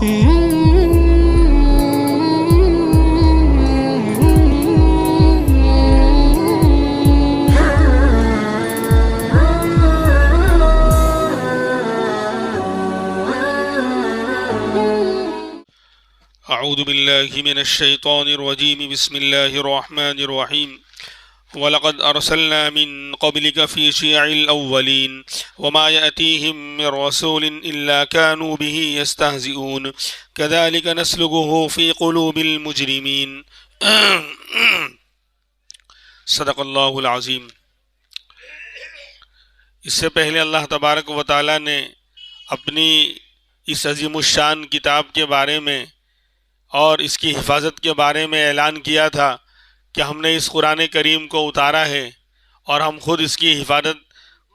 اعوذ باللہ من الشیطان الرجیم بسم اللہ الرحمن الرحیم وَلَقَدْ أَرْسَلْنَا مِن قَبْلِكَ فِي شِيَعِ الْأَوَّلِينَ وَمَا يَأْتِيهِم مِّن رَّسُولٍ إِلَّا كَانُوا بِهِ يَسْتَهْزِئُونَ كَذَلِكَ نَسْلُكُهُ فِي قُلُوبِ الْمُجْرِمِينَ صدق اللہ العظیم۔ اس سے پہلے اللہ تبارک و تعالیٰ نے اپنی اس عظیم الشان کتاب کے بارے میں اور اس کی حفاظت کے بارے میں اعلان کیا تھا کہ ہم نے اس قرآن کریم کو اتارا ہے اور ہم خود اس کی حفاظت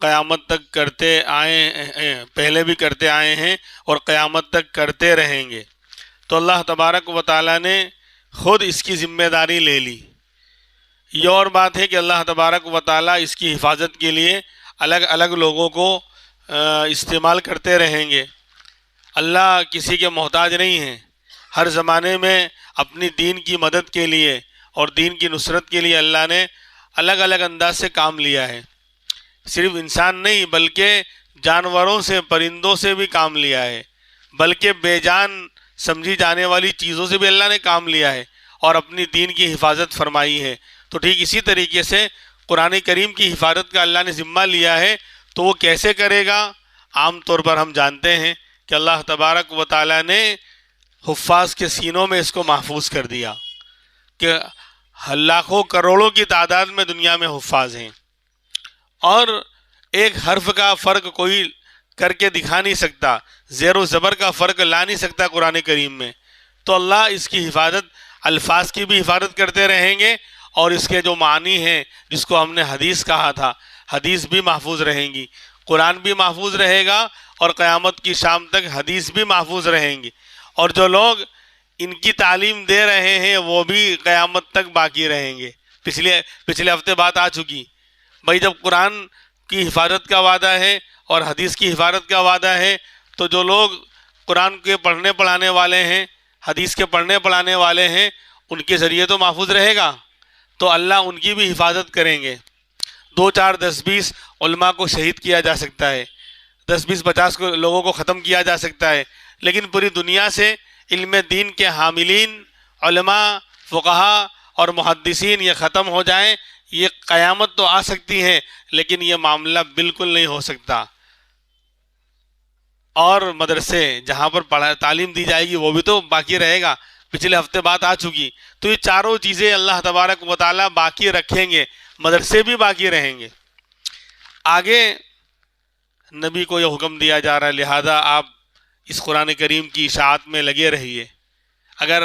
قیامت تک کرتے آئے ہیں، پہلے بھی کرتے آئے ہیں اور قیامت تک کرتے رہیں گے۔ تو اللہ تبارک و تعالیٰ نے خود اس کی ذمہ داری لے لی۔ یہ اور بات ہے کہ اللہ تبارک و تعالیٰ اس کی حفاظت کے لیے الگ الگ لوگوں کو استعمال کرتے رہیں گے۔ اللہ کسی کے محتاج نہیں ہیں۔ ہر زمانے میں اپنی دین کی مدد کے لیے اور دین کی نصرت کے لیے اللہ نے الگ الگ انداز سے کام لیا ہے۔ صرف انسان نہیں بلکہ جانوروں سے، پرندوں سے بھی کام لیا ہے، بلکہ بے جان سمجھی جانے والی چیزوں سے بھی اللہ نے کام لیا ہے اور اپنی دین کی حفاظت فرمائی ہے۔ تو ٹھیک اسی طریقے سے قرآن کریم کی حفاظت کا اللہ نے ذمہ لیا ہے، تو وہ کیسے کرے گا؟ عام طور پر ہم جانتے ہیں کہ اللہ تبارک و تعالیٰ نے حفاظ کے سینوں میں اس کو محفوظ کر دیا کہ لاکھوں کروڑوں کی تعداد میں دنیا میں حفاظ ہیں، اور ایک حرف کا فرق کوئی کر کے دکھا نہیں سکتا، زیر و زبر کا فرق لا نہیں سکتا قرآن کریم میں۔ تو اللہ اس کی حفاظت، الفاظ کی بھی حفاظت کرتے رہیں گے، اور اس کے جو معنی ہیں جس کو ہم نے حدیث کہا تھا، حدیث بھی محفوظ رہیں گی، قرآن بھی محفوظ رہے گا، اور قیامت کی شام تک حدیث بھی محفوظ رہیں گی، اور جو لوگ ان کی تعلیم دے رہے ہیں وہ بھی قیامت تک باقی رہیں گے۔ پچھلے ہفتے بات آ چکی بھائی، جب قرآن کی حفاظت کا وعدہ ہے اور حدیث کی حفاظت کا وعدہ ہے، تو جو لوگ قرآن کے پڑھنے پڑھانے والے ہیں، حدیث کے پڑھنے پڑھانے والے ہیں، ان کے ذریعے تو محفوظ رہے گا، تو اللہ ان کی بھی حفاظت کریں گے۔ 2 4 10 20 علماء کو شہید کیا جا سکتا ہے، 10 20 50 لوگوں کو ختم کیا جا سکتا ہے، لیکن پوری دنیا سے علم دین کے حاملین، علماء، فقہا اور محدثین یہ ختم ہو جائیں، یہ قیامت تو آ سکتی ہے لیکن یہ معاملہ بالکل نہیں ہو سکتا۔ اور مدرسے جہاں پر تعلیم دی جائے گی وہ بھی تو باقی رہے گا، پچھلے ہفتے بات آ چکی۔ تو یہ چاروں چیزیں اللہ تبارک و تعالیٰ باقی رکھیں گے، مدرسے بھی باقی رہیں گے۔ آگے نبی کو یہ حکم دیا جا رہا ہے، لہذا آپ اس قرآن کریم کی اشاعت میں لگے رہیے۔ اگر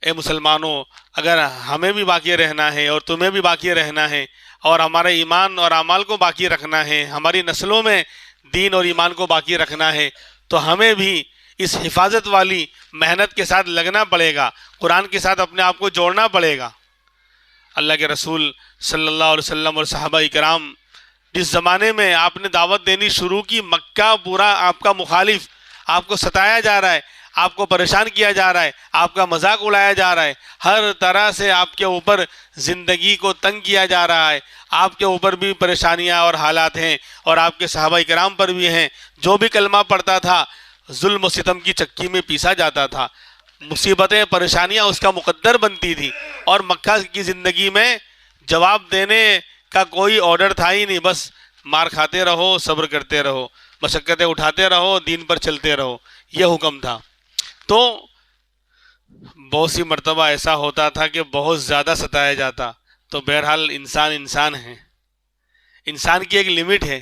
اے مسلمانوں، اگر ہمیں بھی باقی رہنا ہے اور تمہیں بھی باقی رہنا ہے اور ہمارے ایمان اور اعمال کو باقی رکھنا ہے، ہماری نسلوں میں دین اور ایمان کو باقی رکھنا ہے، تو ہمیں بھی اس حفاظت والی محنت کے ساتھ لگنا پڑے گا، قرآن کے ساتھ اپنے آپ کو جوڑنا پڑے گا۔ اللہ کے رسول صلی اللہ علیہ وسلم اور صحابہ کرام جس زمانے میں آپ نے دعوت دینی شروع کی، مکہ پورا آپ کا مخالف، آپ کو ستایا جا رہا ہے، آپ کو پریشان کیا جا رہا ہے، آپ کا مذاق اڑایا جا رہا ہے، ہر طرح سے آپ کے اوپر زندگی کو تنگ کیا جا رہا ہے، آپ کے اوپر بھی پریشانیاں اور حالات ہیں، اور آپ کے صحابہ کرام پر بھی ہیں۔ جو بھی کلمہ پڑھتا تھا ظلم و ستم کی چکی میں پیسا جاتا تھا، مصیبتیں، پریشانیاں اس کا مقدر بنتی تھی، اور مکہ کی زندگی میں جواب دینے کا کوئی آرڈر تھا ہی نہیں، بس مار کھاتے رہو، صبر کرتے رہو، مشقتیں اٹھاتے رہو، دین پر چلتے رہو، یہ حکم تھا۔ تو بہت سی مرتبہ ایسا ہوتا تھا کہ بہت زیادہ ستایا جاتا، تو بہرحال انسان ہے، انسان کی ایک لمٹ ہے،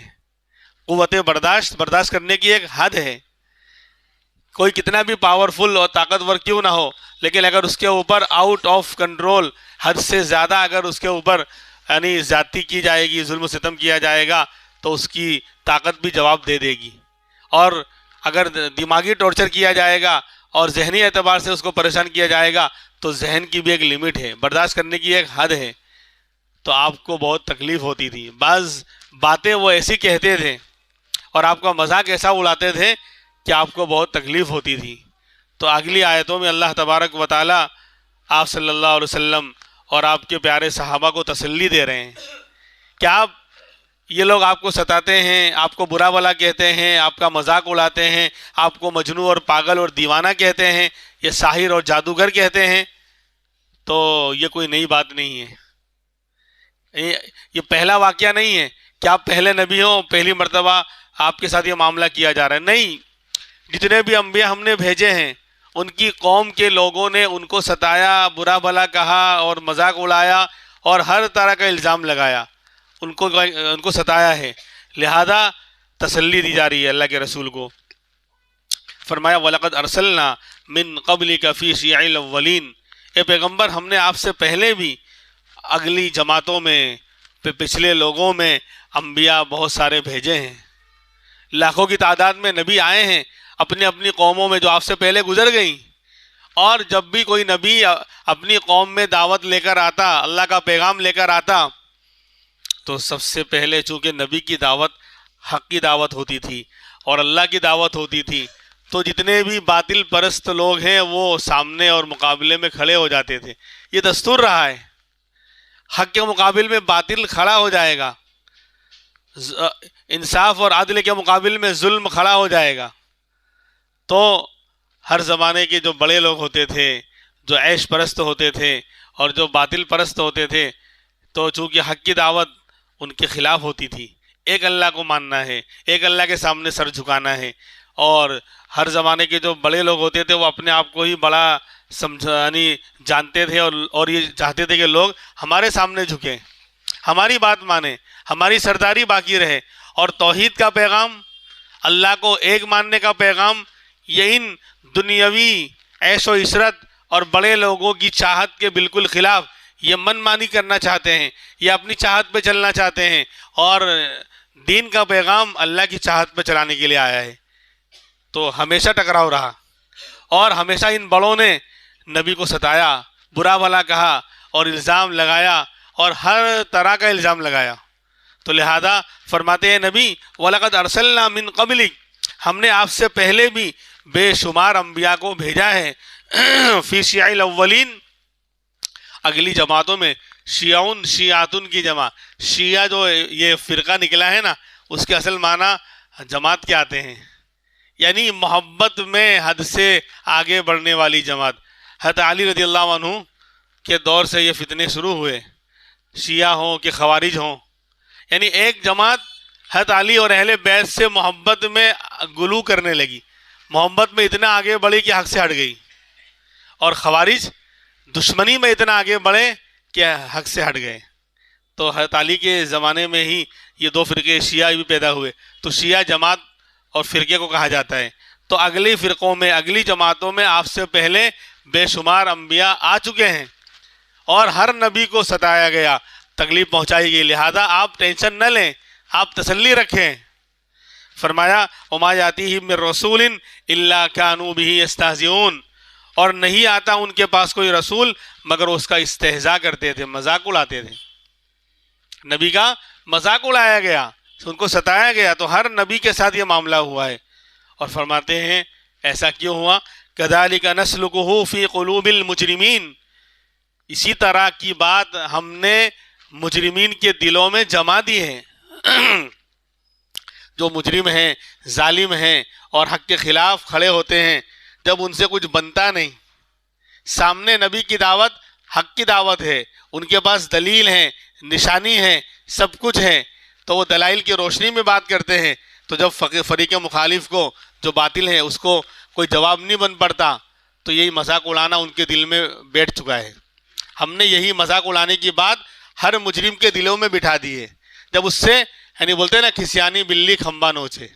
قوت برداشت کرنے کی ایک حد ہے۔ کوئی کتنا بھی پاورفل اور طاقتور کیوں نہ ہو، لیکن اگر اس کے اوپر آؤٹ آف کنٹرول، حد سے زیادہ اگر اس کے اوپر یعنی زیادتی کی جائے گی، ظلم و ستم کیا جائے گا، تو اس کی طاقت بھی جواب دے دے گی، اور اگر دماغی ٹارچر کیا جائے گا اور ذہنی اعتبار سے اس کو پریشان کیا جائے گا، تو ذہن کی بھی ایک لمٹ ہے، برداشت کرنے کی ایک حد ہے۔ تو آپ کو بہت تکلیف ہوتی تھی، بعض باتیں وہ ایسی کہتے تھے اور آپ کا مذاق ایسا اڑاتے تھے کہ آپ کو بہت تکلیف ہوتی تھی، تو اگلی آیتوں میں اللہ تبارک و تعالیٰ آپ صلی اللہ علیہ وسلم اور آپ کے پیارے صحابہ کو تسلی دے رہے ہیں کہ آپ یہ لوگ آپ کو ستاتے ہیں، آپ کو برا بھلا کہتے ہیں، آپ کا مذاق اڑاتے ہیں، آپ کو مجنون اور پاگل اور دیوانہ کہتے ہیں، یہ ساحر اور جادوگر کہتے ہیں، تو یہ کوئی نئی بات نہیں ہے، یہ پہلا واقعہ نہیں ہے کہ آپ پہلے نبی ہوں، پہلی مرتبہ آپ کے ساتھ یہ معاملہ کیا جا رہا ہے، نہیں، جتنے بھی انبیاء ہم نے بھیجے ہیں ان کی قوم کے لوگوں نے ان کو ستایا، برا بھلا کہا اور مذاق اڑایا اور ہر طرح کا الزام لگایا، ان کو ستایا ہے، لہذا تسلی دی جا رہی ہے اللہ کے رسول کو۔ فرمایا وَلَقَدْ أَرْسَلْنَا مِن قَبْلِكَ فِي شِيَعِ الْأَوَّلِينَ، اے پیغمبر ہم نے آپ سے پہلے بھی اگلی جماعتوں میں، پچھلے لوگوں میں انبیاء بہت سارے بھیجے ہیں، لاکھوں کی تعداد میں نبی آئے ہیں اپنی اپنی قوموں میں جو آپ سے پہلے گزر گئیں، اور جب بھی کوئی نبی اپنی قوم میں دعوت لے کر آتا، اللہ کا پیغام لے کر آتا، تو سب سے پہلے چونکہ نبی کی دعوت حق کی دعوت ہوتی تھی اور اللہ کی دعوت ہوتی تھی، تو جتنے بھی باطل پرست لوگ ہیں وہ سامنے اور مقابلے میں کھڑے ہو جاتے تھے، یہ دستور رہا ہے، حق کے مقابل میں باطل کھڑا ہو جائے گا، انصاف اور عدل کے مقابل میں ظلم کھڑا ہو جائے گا، تو ہر زمانے کے جو بڑے لوگ ہوتے تھے، جو عیش پرست ہوتے تھے اور جو باطل پرست ہوتے تھے، تو چونکہ حق کی دعوت ان کے خلاف ہوتی تھی، ایک اللہ کو ماننا ہے، ایک اللہ کے سامنے سر جھکانا ہے، اور ہر زمانے کے جو بڑے لوگ ہوتے تھے وہ اپنے آپ کو ہی بڑا یعنی جانتے تھے اور یہ چاہتے تھے کہ لوگ ہمارے سامنے جھکیں، ہماری بات مانیں، ہماری سرداری باقی رہے، اور توحید کا پیغام، اللہ کو ایک ماننے کا پیغام، یہ ان دنیاوی عیش و عشرت اور بڑے لوگوں کی چاہت کے بالکل خلاف، یہ من مانی کرنا چاہتے ہیں، یہ اپنی چاہت پہ چلنا چاہتے ہیں، اور دین کا پیغام اللہ کی چاہت پہ چلانے کے لیے آیا ہے، تو ہمیشہ ٹکراؤ رہا، اور ہمیشہ ان بڑوں نے نبی کو ستایا، برا بھلا کہا اور الزام لگایا، اور ہر طرح کا الزام لگایا، تو لہذا فرماتے ہیں نبی وَلَقَدْ أَرْسَلْنَا مِن قَبْلِكَ، ہم نے آپ سے پہلے بھی بے شمار انبیاء کو بھیجا ہے، فی شیع الاولین، اگلی جماعتوں میں، شیعون شیعاتن کی جمع، شیعہ جو یہ فرقہ نکلا ہے نا، اس کے اصل معنی جماعت کے آتے ہیں، یعنی محبت میں حد سے آگے بڑھنے والی جماعت۔ حضرت علی رضی اللہ عنہ کے دور سے یہ فتنے شروع ہوئے، شیعہ ہوں کہ خوارج ہوں، یعنی ایک جماعت حضرت علی اور اہل بیت سے محبت میں غلو کرنے لگی، محبت میں اتنا آگے بڑھی کہ حق سے ہٹ گئی، اور خوارج دشمنی میں اتنا آگے بڑھے کہ حق سے ہٹ گئے، تو حضرت علی کے زمانے میں ہی یہ دو فرقے شیعہ بھی پیدا ہوئے، تو شیعہ جماعت اور فرقے کو کہا جاتا ہے۔ تو اگلی فرقوں میں، اگلی جماعتوں میں آپ سے پہلے بے شمار انبیاء آ چکے ہیں، اور ہر نبی کو ستایا گیا، تکلیف پہنچائی گئی، لہذا آپ ٹینشن نہ لیں، آپ تسلی رکھیں۔ فرمایا وَمَا يَأْتِيهِم مِّن رَّسُولٍ إِلَّا كَانُوا بِهِ يَسْتَهْزِئُونَ، اور نہیں آتا ان کے پاس کوئی رسول مگر اس کا استہزاء کرتے تھے، مذاق اڑاتے تھے، نبی کا مذاق اڑایا گیا، ان کو ستایا گیا، تو ہر نبی کے ساتھ یہ معاملہ ہوا ہے، اور فرماتے ہیں ایسا کیوں ہوا؟ كَذَلِكَ نَسْلُكُهُ فِي قُلُوبِ الْمُجْرِمِينَ، اسی طرح کی بات ہم نے مجرمین کے دلوں میں جما دی ہے، جو مجرم ہیں، ظالم ہیں اور حق کے خلاف کھڑے ہوتے ہیں، جب ان سے کچھ بنتا نہیں، سامنے نبی کی دعوت حق کی دعوت ہے، ان کے پاس دلیل ہے، نشانی ہے، سب کچھ ہے، تو وہ دلائل کی روشنی میں بات کرتے ہیں، تو جب فریق مخالف کو جو باطل ہے اس کو کوئی جواب نہیں بن پڑتا، تو یہی مذاق اڑانا ان کے دل میں بیٹھ چکا ہے۔ ہم نے یہی مذاق اڑانے کی بات ہر مجرم کے دلوں میں بٹھا دی ہے، جب اس سے یعنی بولتے ہیں نا کھسیانی بلی کھمبا نوچے،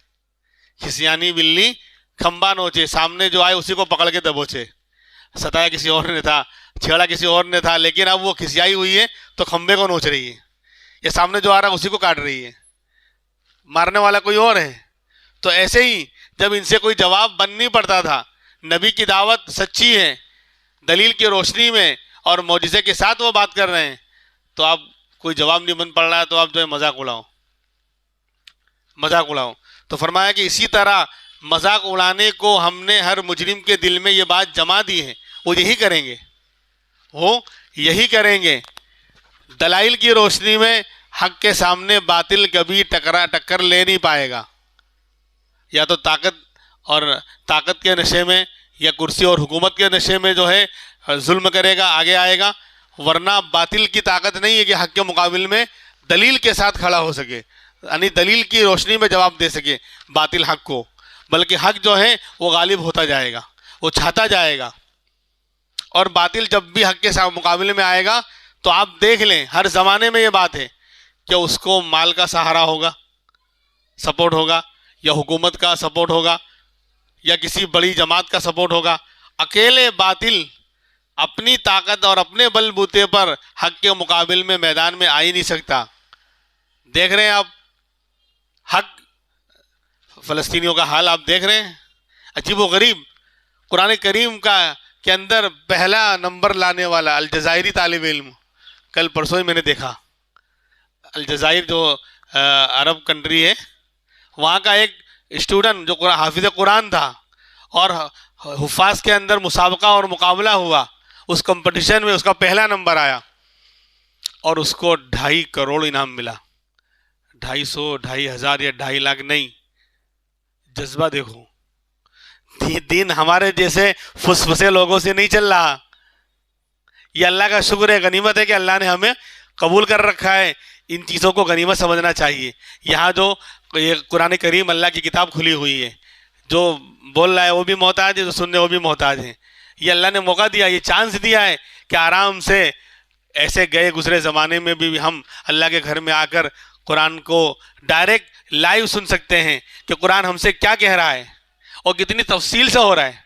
کھسیانی بلی کھمبا نوچے، سامنے جو آئے اسی کو پکڑ کے دبوچے، ستایا کسی اور نے تھا، چھیڑا کسی اور نے تھا، لیکن اب وہ کھسیائی ہوئی ہے تو کھمبے کو نوچ رہی ہے، یہ سامنے جو آ رہا ہے اسی کو کاٹ رہی ہے، مارنے والا کوئی اور ہے۔ تو ایسے ہی جب ان سے کوئی جواب بن نہیں پڑتا تھا، نبی کی دعوت سچی ہے، دلیل کی روشنی میں اور معجزے کے ساتھ وہ بات کر رہے ہیں، تو اب کوئی جواب نہیں بن پڑ رہا ہے، تو اب جو ہے مذاق اڑاؤ، مذاق اڑاؤ۔ تو فرمایا کہ اسی طرح مذاق اڑانے کو ہم نے ہر مجرم کے دل میں یہ بات جما دی ہے، وہ یہی کریں گے، وہ یہی کریں گے۔ دلائل کی روشنی میں حق کے سامنے باطل کبھی ٹکر لے نہیں پائے گا، یا تو طاقت کے نشے میں یا کرسی اور حکومت کے نشے میں جو ہے ظلم کرے گا، آگے آئے گا، ورنہ باطل کی طاقت نہیں ہے کہ حق کے مقابل میں دلیل کے ساتھ کھڑا ہو سکے، یعنی دلیل کی روشنی میں جواب دے سکے باطل حق کو، بلکہ حق جو ہے وہ غالب ہوتا جائے گا، وہ چھاتا جائے گا۔ اور باطل جب بھی حق کے مقابلے میں آئے گا تو آپ دیکھ لیں ہر زمانے میں یہ بات ہے کہ اس کو مال کا سہارا ہوگا، سپورٹ ہوگا، یا حکومت کا سپورٹ ہوگا، یا کسی بڑی جماعت کا سپورٹ ہوگا۔ اکیلے باطل اپنی طاقت اور اپنے بل بوتے پر حق کے مقابل میں میدان میں آ ہی نہیں سکتا۔ دیکھ رہے ہیں آپ حق فلسطینیوں کا حال، آپ دیکھ رہے ہیں عجیب و غریب۔ قرآن کریم کے اندر پہلا نمبر لانے والا الجزائری طالب علم، کل پرسوں ہی میں نے دیکھا، الجزائر جو عرب کنٹری ہے، وہاں کا ایک اسٹوڈنٹ جو حافظ قرآن تھا اور حفاظ کے اندر مسابقہ اور مقابلہ ہوا، اس کمپٹیشن میں اس کا پہلا نمبر آیا اور اس کو 2.5 کروڑ انعام ملا۔ 250 2,500 یا 2.5 لاکھ نہیں، جذبہ دیکھو۔ دین ہمارے جیسے فسفسے لوگوں سے نہیں چل رہا۔ یہ اللہ کا شکر ہے، غنیمت ہے کہ اللہ نے ہمیں قبول کر رکھا ہے۔ ان چیزوں کو غنیمت سمجھنا چاہیے۔ یہاں جو قرآن کریم اللہ کی کتاب کھلی ہوئی ہے، جو بول رہا ہے وہ بھی محتاج ہے، جو سننے وہ بھی محتاج ہیں۔ یہ اللہ نے موقع دیا، یہ چانس دیا ہے کہ آرام سے ایسے گئے گزرے زمانے میں بھی ہم اللہ کے گھر میں آ کر قرآن کو ڈائریکٹ لائیو سن سکتے ہیں کہ قرآن ہم سے کیا کہہ رہا ہے اور کتنی تفصیل سے ہو رہا ہے۔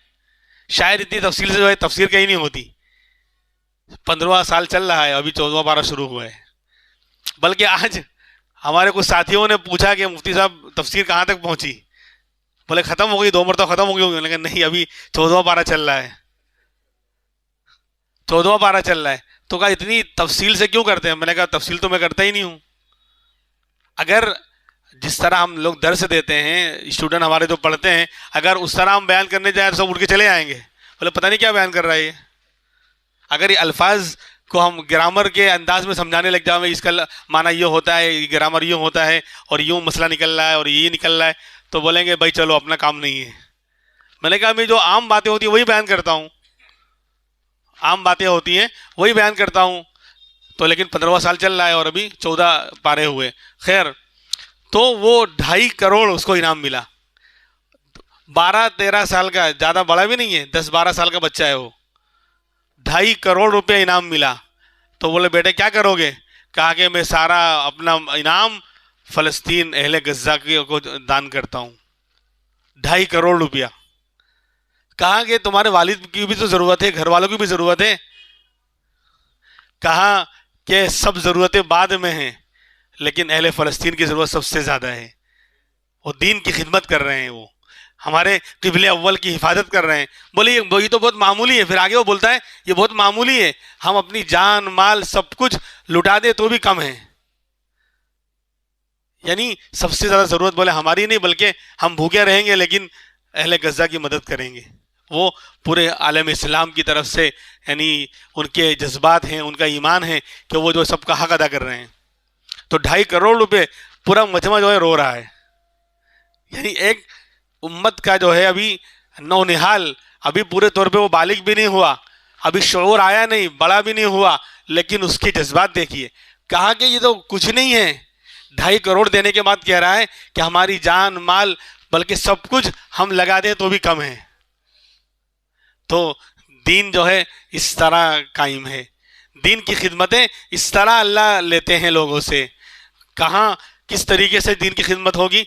شاید اتنی تفصیل سے جو ہے تفسیر کہیں نہیں ہوتی۔ 15واں سال چل رہا ہے، ابھی 14واں پارہ شروع ہوا ہے۔ بلکہ آج ہمارے کچھ ساتھیوں نے پوچھا کہ مفتی صاحب تفسیر کہاں تک پہنچی؟ بولے ختم ہو گئی، 2 مرتبہ ختم ہو گئی ہوگی۔ لیکن نہیں، ابھی 14واں پارہ چل رہا ہے، 14واں پارہ چل رہا ہے۔ تو کہا اتنی تفصیل سے کیوں کرتے ہیں؟ میں نے کہا تفصیل تو میں کرتا ہی نہیں ہوں۔ اگر جس طرح ہم لوگ درس دیتے ہیں، اسٹوڈنٹ ہمارے جو پڑھتے ہیں، اگر اس طرح ہم بیان کرنے جائیں تو سب اٹھ کے چلے آئیں گے، بولے پتہ نہیں کیا بیان کر رہا ہے یہ۔ اگر یہ الفاظ کو ہم گرامر کے انداز میں سمجھانے لگ جاؤں، اس کا معنی یہ ہوتا ہے، یہ گرامر یہ ہوتا ہے، اور یوں مسئلہ نکل رہا ہے اور یہ نکل رہا ہے، تو بولیں گے بھائی چلو اپنا کام نہیں ہے۔ میں نے کہا میں جو عام باتیں ہوتی ہیں وہی بیان کرتا ہوں، عام باتیں ہوتی ہیں وہی بیان کرتا ہوں۔ تو لیکن 15واں سال چل رہا ہے اور ابھی 14 پارے ہوئے۔ خیر، تو وہ 2.5 کروڑ اس کو انعام ملا۔ 12-13 سال کا، زیادہ بڑا بھی نہیں ہے، 10-12 سال کا بچہ ہے وہ۔ 2.5 کروڑ روپے انعام ملا۔ تو بولے بیٹے کیا کرو گے؟ کہا کہ میں سارا اپنا انعام فلسطین اہل غزہ کو دان کرتا ہوں۔ 2.5 کروڑ روپیہ۔ کہا کہ تمہارے والد کی بھی تو ضرورت ہے، گھر والوں کی بھی ضرورت ہے۔ کہا کہ سب ضرورتیں بعد میں ہیں، لیکن اہل فلسطین کی ضرورت سب سے زیادہ ہے۔ وہ دین کی خدمت کر رہے ہیں، وہ ہمارے قبلِ اول کی حفاظت کر رہے ہیں۔ بولے یہ تو بہت معمولی ہے۔ پھر آگے وہ بولتا ہے یہ بہت معمولی ہے، ہم اپنی جان مال سب کچھ لٹا دیں تو بھی کم ہے۔ یعنی سب سے زیادہ ضرورت بولے ہماری نہیں، بلکہ ہم بھوکے رہیں گے لیکن اہل غزہ کی مدد کریں گے۔ وہ پورے عالم اسلام کی طرف سے، یعنی ان کے جذبات ہیں، ان کا ایمان ہے کہ وہ جو سب کا حق ادا کر رہے ہیں۔ تو 2.5 کروڑ روپے پورا مجمع جو ہے رو رہا ہے۔ یعنی ایک امت کا جو ہے ابھی نونہال، ابھی پورے طور پہ وہ بالغ بھی نہیں ہوا، ابھی شعور آیا نہیں، بڑا بھی نہیں ہوا، لیکن اس کے جذبات دیکھیے۔ کہا کہ یہ تو کچھ نہیں ہے۔ 2.5 کروڑ دینے کے بعد کہہ رہا ہے کہ ہماری جان مال بلکہ سب کچھ ہم لگا دیں تو بھی کم ہے۔ تو دین جو ہے اس طرح قائم ہے، دین کی خدمتیں اس طرح اللہ لیتے ہیں لوگوں سے۔ کہاں کس طریقے سے دین کی خدمت ہوگی؟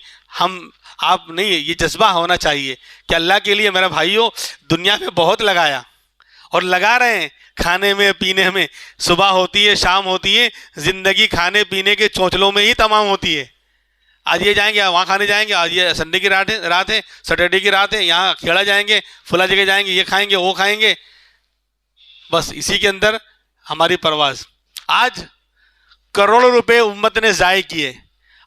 آپ نہیں، یہ جذبہ ہونا چاہیے کہ اللہ کے لیے میرے بھائیوں دنیا میں بہت لگایا اور لگا رہے ہیں، کھانے میں پینے میں، صبح ہوتی ہے شام ہوتی ہے، زندگی کھانے پینے کے چونچلوں میں ہی تمام ہوتی ہے۔ آج یہ جائیں گے، وہاں کھانے جائیں گے، آج یہ سنڈے کی رات ہے، سیٹرڈے کی رات ہے، یہاں کھیڑا جائیں گے، فلاں جگہ جائیں گے، یہ کھائیں گے وہ کھائیں گے، بس اسی کے اندر ہماری پرواز۔ آج کروڑوں روپے امت نے ضائع کیے۔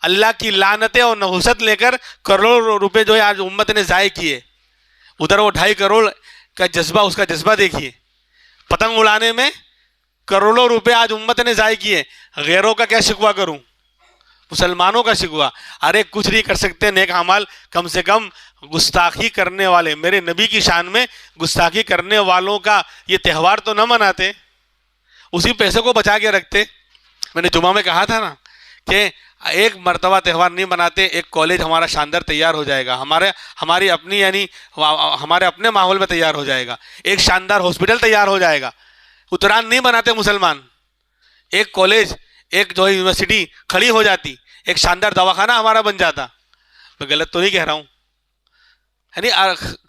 اللہ کی لعنتیں اور نحوست لے کر کروڑوں روپے جو ہے آج امت نے ضائع کیے. ادھر وہ 2.5 کروڑ کا جذبہ، اس کا جذبہ دیکھیے. پتنگ اڑانے میں کروڑوں روپے آج امت نے ضائع کیے. غیروں کا کیا شکوہ کروں، مسلمانوں کا شکوہ. ارے کچھ نہیں کر سکتے نیک اعمال، کم سے کم گستاخی کرنے والے، میرے نبی کی شان میں گستاخی کرنے والوں کا یہ تہوار تو نہ مناتے، اسی پیسے کو بچا کے رکھتے. میں نے جمعہ میں کہا تھا نا کہ ایک مرتبہ تہوار نہیں مناتے، ایک کالج ہمارا شاندار تیار ہو جائے گا، ہماری اپنی یعنی ہمارے اپنے ماحول میں تیار ہو جائے گا. ایک شاندار ہاسپٹل تیار ہو جائے گا. اتران نہیں مناتے مسلمان، ایک کالج، ایک جو ہے یونیورسٹی کھڑی ہو جاتی، ایک شاندار دواخانہ ہمارا بن جاتا. میں غلط تو نہیں کہہ رہا ہوں؟ یعنی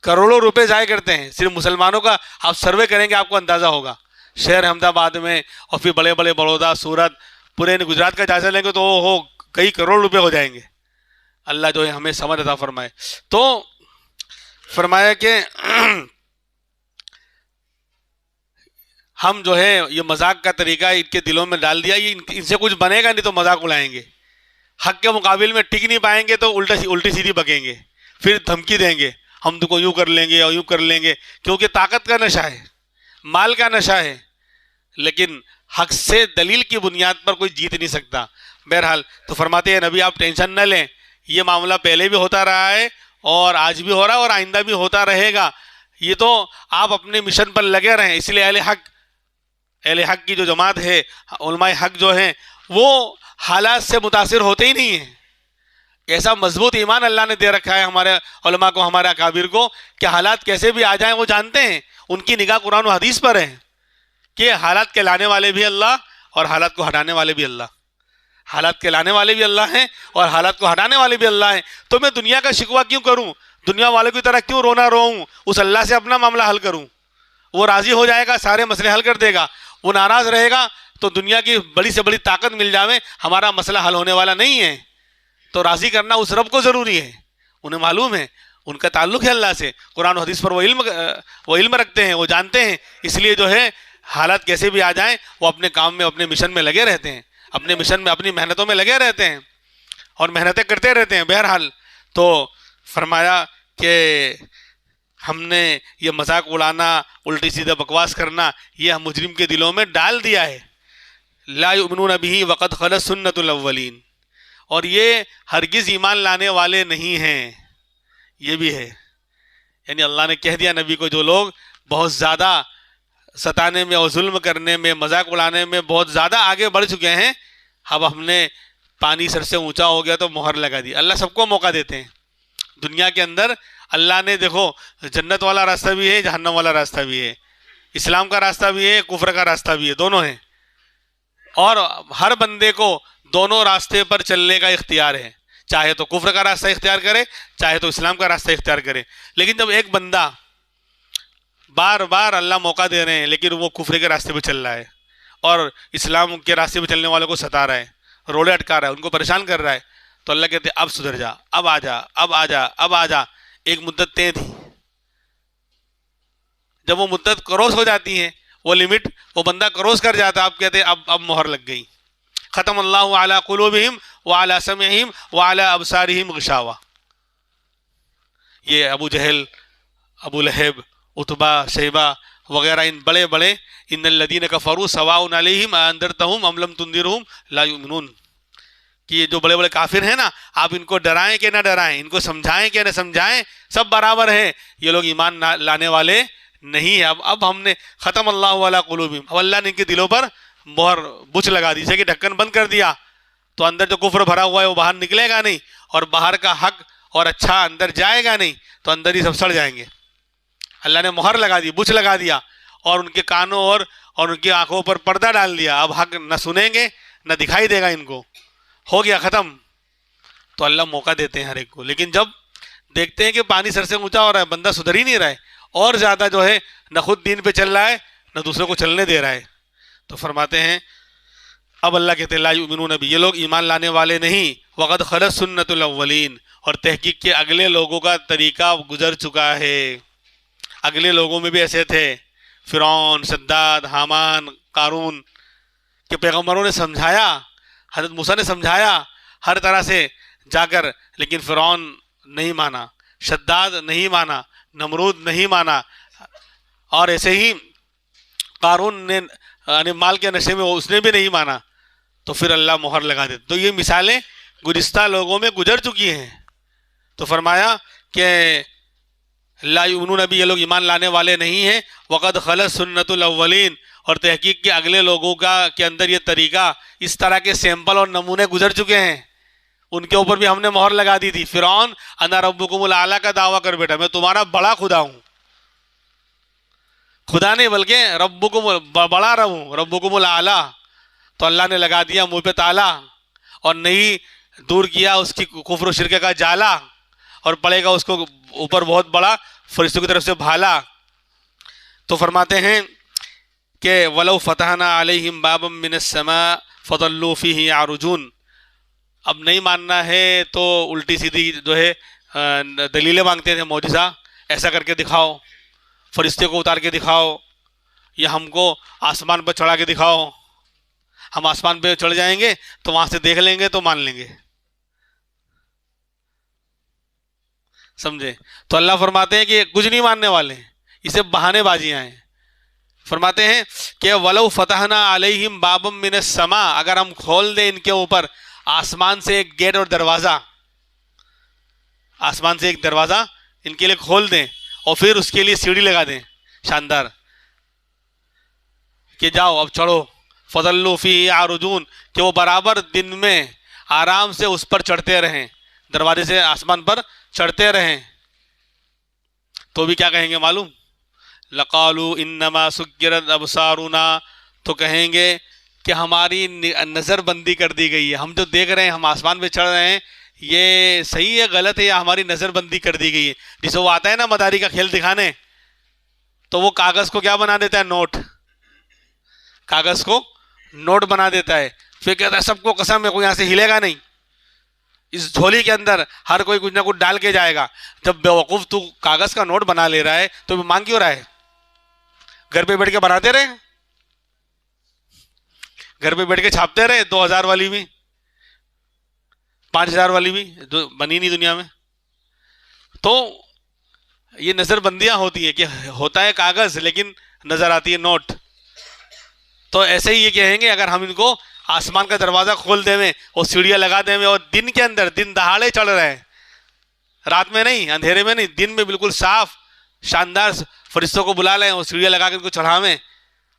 کروڑوں روپے ضائع کرتے ہیں صرف مسلمانوں کا. آپ سروے کریں گے آپ کو اندازہ ہوگا. شہر احمد آباد میں اور پھر بڑے بڑے بڑودا، سورت، پورے گجرات کا جائزہ لیں گے تو وہ کئی کروڑ روپے ہو جائیں گے. اللہ جو ہے ہمیں سمجھ عطا فرمائے. تو فرمایا کہ ہم جو ہے یہ مذاق کا طریقہ ان کے دلوں میں ڈال دیا، یہ ان سے کچھ بنے گا نہیں تو مذاق اڑائیں گے. حق کے مقابل میں ٹک نہیں پائیں گے تو الٹی سیدھی بکیں گے، پھر دھمکی دیں گے ہم تو کو یوں کر لیں گے اور یوں کر لیں گے، کیونکہ طاقت کا نشہ ہے، مال کا نشہ ہے. لیکن حق سے دلیل کی بنیاد پر کوئی جیت نہیں سکتا. بہرحال تو فرماتے ہیں نبی آپ ٹینشن نہ لیں، یہ معاملہ پہلے بھی ہوتا رہا ہے اور آج بھی ہو رہا ہے اور آئندہ بھی ہوتا رہے گا. یہ تو آپ اپنے مشن پر لگے رہیں. اس لیے اہل حق کی جو جماعت ہے، علماء حق جو ہیں، وہ حالات سے متاثر ہوتے ہی نہیں ہیں. ایسا مضبوط ایمان اللہ نے دے رکھا ہے ہمارے علماء کو، ہمارے اکابر کو، کہ حالات کیسے بھی آ جائیں وہ جانتے ہیں. ان کی نگاہ قرآن و حدیث پر ہے کہ حالات کے لانے والے بھی اللہ اور حالات کو ہٹانے والے بھی اللہ. حالات کے لانے والے بھی اللہ ہیں اور حالات کو ہٹانے والے بھی اللہ ہیں. تو میں دنیا کا شکوہ کیوں کروں، دنیا والوں کی طرح کیوں رونا روؤں؟ اس اللہ سے اپنا معاملہ حل کروں. وہ راضی ہو جائے گا، سارے مسئلے حل کر دے گا. وہ ناراض رہے گا تو دنیا کی بڑی سے بڑی طاقت مل جاوے، ہمارا مسئلہ حل ہونے والا نہیں ہے. تو راضی کرنا اس رب کو ضروری ہے. انہیں معلوم ہے، ان کا تعلق ہے اللہ سے، قرآن و حدیث پر وہ علم رکھتے ہیں، وہ جانتے ہیں. اس لیے جو ہے حالات کیسے بھی آ جائیں وہ اپنے کام میں، اپنے مشن میں لگے رہتے ہیں، اپنے مشن میں، اپنی محنتوں میں لگے رہتے ہیں اور محنتیں کرتے رہتے ہیں. بہرحال تو فرمایا کہ ہم نے یہ مذاق اڑانا، الٹی سیدھا بکواس کرنا، یہ ہم مجرم کے دلوں میں ڈال دیا ہے. لا یؤمنون بہ وقد خلت سنت الاولین، اور یہ ہرگز ایمان لانے والے نہیں ہیں. یہ بھی ہے، یعنی اللہ نے کہہ دیا نبی کو، جو لوگ بہت زیادہ ستانے میں اور ظلم کرنے میں، مذاق اڑانے میں بہت زیادہ آگے بڑھ چکے ہیں، اب ہم نے پانی سر سے اونچا ہو گیا تو مہر لگا دی. اللہ سب کو موقع دیتے ہیں دنیا کے اندر. اللہ نے دیکھو جنت والا راستہ بھی ہے، جہنم والا راستہ بھی ہے، اسلام کا راستہ بھی ہے، کفر کا راستہ بھی ہے، دونوں ہیں. اور ہر بندے کو دونوں راستے پر چلنے کا اختیار ہے، چاہے تو کفر کا راستہ اختیار کرے، چاہے تو اسلام کا راستہ اختیار کرے. لیکن جب ایک بندہ بار بار اللہ موقع دے رہے ہیں لیکن وہ کفر کے راستے پہ چل رہا ہے اور اسلام کے راستے پہ چلنے والوں کو ستا رہا ہے، روڑے اٹکا رہا ہے، ان کو پریشان کر رہا ہے، تو اللہ کہتے ہیں اب سدھر جا، اب آ جا، اب آ جا، اب آ جا. ایک مدت طے تھی، جب وہ مدت کروس ہو جاتی ہے، وہ لمٹ وہ بندہ کروس کر جاتا ہے، آپ کہتے ہیں اب مہر لگ گئی. ختم اللہ علی قلوبہم وعلی سمعہم وعلی ابصارہم غشاوہ. یہ ابو جہل، ابو لہب، عتبہ، شیبہ وغیرہ، ان بڑے بڑے ان الذین کفروا سواء علیہم انذرتہم ام لم تنذرہم لا یؤمنون، کہ یہ جو بڑے بڑے کافر ہیں نا، آپ ان کو ڈرائیں کہ نہ ڈرائیں، ان کو سمجھائیں کہ نہ سمجھائیں، سب برابر ہیں. یہ لوگ ایمان لانے والے نہیں ہیں. اب ہم نے ختم اللہ علی قلوبہم، اب اللہ نے ان کے دلوں پر مہر بچ لگا دی، جیسے کہ ڈھکن بند کر دیا تو اندر جو کفر بھرا ہوا ہے وہ باہر نکلے گا نہیں، اور باہر کا حق اور اچھا اندر جائے گا نہیں، تو اندر ہی سب سڑ جائیں گے. اللہ نے مہر لگا دی، بچ لگا دیا، اور ان کے کانوں اور ان کی آنکھوں پر پردہ ڈال دیا. اب حق نہ سنیں گے نہ دکھائی دے گا ان کو، ہو گیا ختم. تو اللہ موقع دیتے ہیں ہر ایک کو، لیکن جب دیکھتے ہیں کہ پانی سر سے اونچا ہو رہا ہے، بندہ سدھر ہی نہیں رہا ہے، اور زیادہ جو ہے نہ خود دین پہ چل رہا ہے نہ دوسروں کو چلنے دے رہا ہے، تو فرماتے ہیں اب اللہ کہتے ہیں لا یؤمنون بہ، یہ لوگ ایمان لانے والے نہیں. وقد خلت سنت الاولین، اور تحقیق کے اگلے لوگوں کا طریقہ گزر چکا ہے. اگلے لوگوں میں بھی ایسے تھے، فرعون، شداد، حامان، قارون، کہ پیغمبروں نے سمجھایا، حضرت موسیٰ نے سمجھایا، ہر طرح سے جا کر، لیکن فرعون نہیں مانا، شداد نہیں مانا، نمرود نہیں مانا، اور ایسے ہی قارون نے یعنی مال کے نشے میں اس نے بھی نہیں مانا، تو پھر اللہ مہر لگا دیتے. تو یہ مثالیں گزشتہ لوگوں میں گزر چکی ہیں. تو فرمایا کہ لا یؤمنون ابھی یہ لوگ ایمان لانے والے نہیں ہیں. وقد خلت سنت الاولین، اور تحقیق کے اگلے لوگوں کے اندر یہ طریقہ، اس طرح کے سیمپل اور نمونے گزر چکے ہیں، ان کے اوپر بھی ہم نے مہر لگا دی تھی. فرعون انا ربکم الاعلی کا دعویٰ کر بیٹھا، میں تمہارا بڑا خدا ہوں. خدا نہیں بلکہ ربکم، بڑا رب ہوں، ربکم الاعلی. تو اللہ نے لگا دیا منہ پہ تالا، اور نہیں دور کیا اس کی کفر و شرک کا جالا، اور پڑے گا اس کو اوپر بہت بڑا فرشتوں کی طرف سے بھالا. تو فرماتے ہیں کہ وَلَوْ فَتَحْنَا عَلَيْهِمْ بَابًا مِّنَ السَّمَاءِ فَظَلُّوا فِيهِ يَعْرُجُونَ. اب نہیں ماننا ہے تو الٹی سیدھی جو ہے دلیلیں مانگتے تھے، معجزہ ایسا کر کے دکھاؤ، فرشتے کو اتار کے دکھاؤ، یا ہم کو آسمان پر چڑھا کے دکھاؤ، ہم آسمان پہ چڑھ جائیں گے تو وہاں سے دیکھ لیں گے تو مان لیں گے. سمجھے؟ تو اللہ فرماتے ہیں کہ کچھ نہیں ماننے والے ہیں، اسے بہانے بازیاں ہیں. فرماتے ہیں کہ وَلَوْ فَتَحْنَا عَلَيْهِمْ بَابًا مِّنَ السَّمَاءِ، اگر ہم کھول دیں ان کے اوپر آسمان سے ایک گیٹ اور دروازہ، آسمان سے ایک دروازہ ان کے لیے کھول دیں، اور پھر اس کے لیے سیڑھی لگا دیں شاندار کہ جاؤ اب چڑھو، فَظَلُّوا فِيهِ يَعْرُجُونَ، کہ وہ برابر دن میں آرام سے اس پر چڑھتے رہیں، دروازے سے آسمان پر چڑھتے رہیں. تو بھی کیا کہیں گے معلوم؟ لَقَالُوا إِنَّمَا سُكِّرَتْ أَبْصَارُنَا، تو کہیں گے کہ ہماری نظر بندی کر دی گئی ہے، ہم جو دیکھ رہے ہیں، ہم آسمان پہ چڑھ رہے ہیں، یہ صحیح ہے غلط ہے، یا ہماری نظر بندی کر دی گئی ہے. جسے وہ آتا ہے نا مداری کا کھیل دکھانے، تو وہ کاغذ کو کیا بنا دیتا ہے؟ نوٹ. کاغذ کو نوٹ بنا دیتا ہے، پھر کہتا ہے سب کو قسم ہے کوئی یہاں سے ہلے گا نہیں، اس جھولی کے اندر ہر کوئی کچھ نہ کچھ ڈال کے جائے گا. جب بیوقوف تو کاغذ کا نوٹ بنا لے رہا ہے تو مانگ کیوں رہا ہے؟ گھر پہ بیٹھ کے بناتے رہے، گھر پہ بیٹھ کے چھاپتے رہے، 2000 والی بھی، 5000 والی بھی جو بنی نہیں دنیا میں. تو یہ نظر بندیاں ہوتی ہیں کہ ہوتا ہے کاغذ لیکن نظر آتی ہے نوٹ. تو ایسے ہی یہ کہیں گے اگر ہم ان کو آسمان کا دروازہ کھول دیں اور سیڑھیاں لگا دیں اور دن کے اندر، دن دہاڑے چڑھ رہے ہیں، رات میں نہیں، اندھیرے میں نہیں، دن میں بالکل صاف شاندار فرشتوں کو بلا لیں اور سیڑھیاں لگا کے ان کو چڑھاویں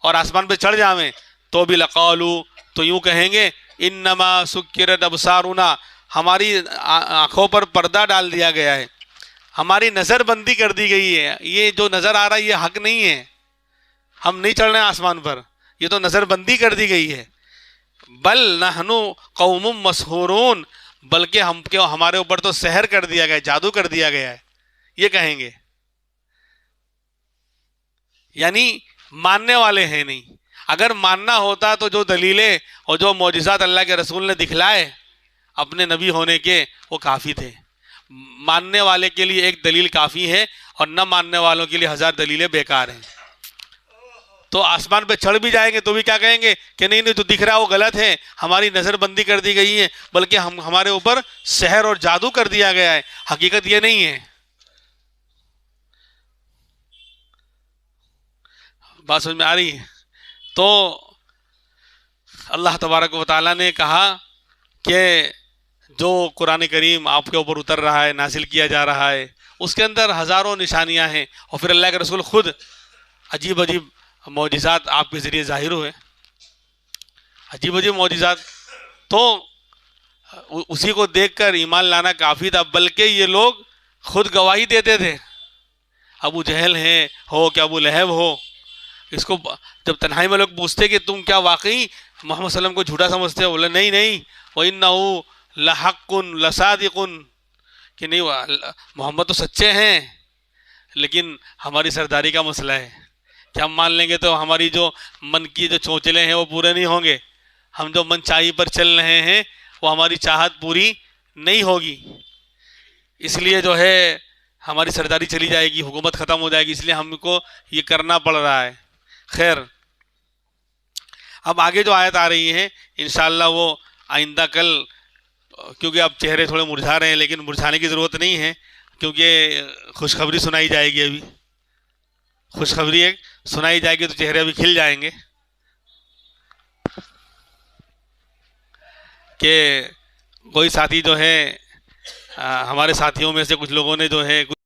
اور آسمان پہ چڑھ جاویں، تو بھی لقالو، تو یوں کہیں گے انما سکرت ابصارنا، ہماری آنکھوں پر پردہ ڈال دیا گیا ہے، ہماری نظر بندی کر دی گئی ہے، یہ جو نظر آ رہا ہے یہ حق نہیں ہے، ہم نہیں چڑھ رہے ہیں آسمان پر، یہ تو نظر بندی کر دی گئی ہے. بل نحن قوم مسحورون، بلکہ ہمارے اوپر تو سحر کر دیا گیا ہے، جادو کر دیا گیا ہے، یہ کہیں گے. یعنی ماننے والے ہیں نہیں. اگر ماننا ہوتا تو جو دلیلیں اور جو معجزات اللہ کے رسول نے دکھلائے اپنے نبی ہونے کے، وہ کافی تھے. ماننے والے کے لیے ایک دلیل کافی ہے اور نہ ماننے والوں کے لیے 1000 دلیلیں بیکار ہیں. تو آسمان پہ چڑھ بھی جائیں گے تو بھی کیا کہیں گے کہ نہیں تو دکھ رہا وہ غلط ہے، ہماری نظر بندی کر دی گئی ہے، بلکہ ہمارے اوپر سحر اور جادو کر دیا گیا ہے، حقیقت یہ نہیں ہے. بات سمجھ میں آ رہی ہے؟ تو اللہ تبارک و تعالیٰ نے کہا کہ جو قرآن کریم آپ کے اوپر اتر رہا ہے، نازل کیا جا رہا ہے، اس کے اندر ہزاروں نشانیاں ہیں، اور پھر اللہ کے رسول خود عجیب عجیب معجزات آپ کے ذریعے ظاہر ہوئے، عجیب عجیب معجزات. تو اسی کو دیکھ کر ایمان لانا کافی تھا، بلکہ یہ لوگ خود گواہی دیتے تھے. ابو جہل ہیں ہو کہ ابو لہب ہو، اس کو جب تنہائی میں لوگ پوچھتے کہ تم کیا واقعی محمد صلی اللہ علیہ وسلم کو جھوٹا سمجھتے ہو؟ بولے نہیں نہیں، وَإِنَّهُ لَحَقٌ لَصَادِقٌ، کہ نہیں محمد تو سچے ہیں، لیکن ہماری سرداری کا مسئلہ ہے کہ ہم مان لیں گے تو ہماری جو من کی جو چونچلے ہیں وہ پورے نہیں ہوں گے، ہم جو من چاہی پر چل رہے ہیں وہ ہماری چاہت پوری نہیں ہوگی، اس لیے جو ہے ہماری سرداری چلی جائے گی، حکومت ختم ہو جائے گی، اس لیے ہم کو یہ کرنا پڑ رہا ہے. خیر، اب آگے جو آیت آ رہی ہے انشاءاللہ وہ آئندہ کل کیونکہ اب چہرے تھوڑے مرجھا رہے ہیں، لیکن مرجھانے کی ضرورت نہیں ہے، کیونکہ خوشخبری سنائی جائے گی ابھی. خوشخبری ایک سنائی جائے گی تو چہرے ابھی کھل جائیں گے کہ کوئی ساتھی جو ہے ہمارے ساتھیوں میں سے کچھ لوگوں نے جو ہے